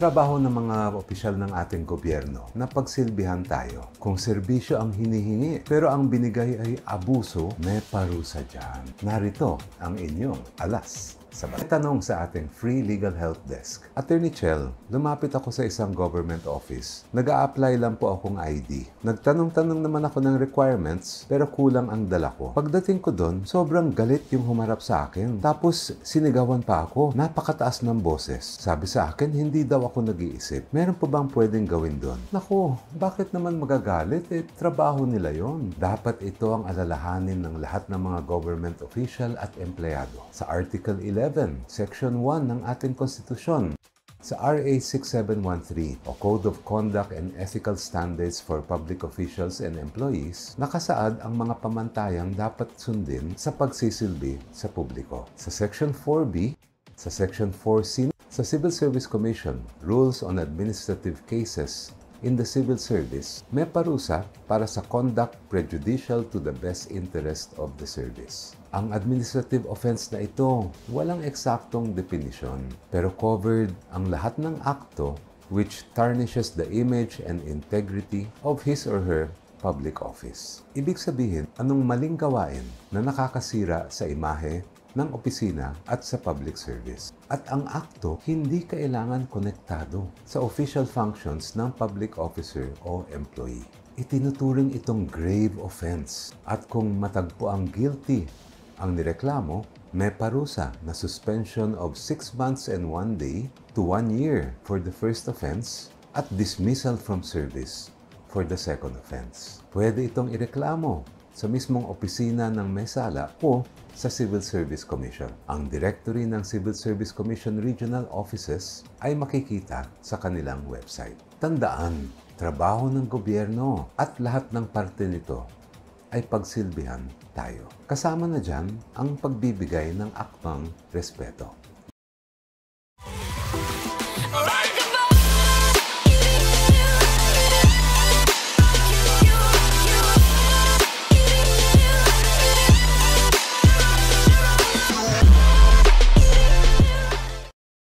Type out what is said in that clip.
Trabaho ng mga opisyal ng ating gobyerno na pagsilbihan tayo. Kung serbisyo ang hinihingi pero ang binigay ay abuso, may parusa dyan. Narito ang inyong alas. May tanong sa ating Free Legal Help Desk. Attorney Chel, lumapit ako sa isang government office. Nag-a-apply lang po akong ID. Nagtanong-tanong naman ako ng requirements pero kulang ang dala ko. Pagdating ko doon, sobrang galit yung humarap sa akin. Tapos sinigawan pa ako. Napakataas ng boses. Sabi sa akin, hindi daw ako nag-iisip. Meron pa bang pwedeng gawin doon? Naku, bakit naman magagalit? Trabaho nila yon. Dapat ito ang alalahanin ng lahat ng mga government official at empleyado. Sa Article 11, Section 1 ng ating konstitusyon. Sa RA 6713 o Code of Conduct and Ethical Standards for Public Officials and Employees, nakasaad ang mga pamantayang dapat sundin sa pagsisilbi sa publiko. Sa Section 4B, sa Section 4C, sa Civil Service Commission, Rules on Administrative Cases in the Civil Service, may parusa para sa conduct prejudicial to the best interest of the service. Ang administrative offense na ito, walang eksaktong definition, pero covered ang lahat ng akto which tarnishes the image and integrity of his or her public office. Ibig sabihin, anong maling gawain na nakakasira sa imahe ng opisina at sa public service. At ang akto, hindi kailangan konektado sa official functions ng public officer o employee. Itinuturing itong grave offense. At kung matagpo ang guilty ang nireklamo, may parusa na suspension of 6 months and 1 day to 1 year for the first offense at dismissal from service for the second offense. Pwede itong ireklamo sa mismong opisina ng may sala o sa Civil Service Commission. Ang directory ng Civil Service Commission Regional Offices ay makikita sa kanilang website. Tandaan, trabaho ng gobyerno at lahat ng parte nito ay pagsilbihan tayo. Kasama na dyan ang pagbibigay ng akmang respeto.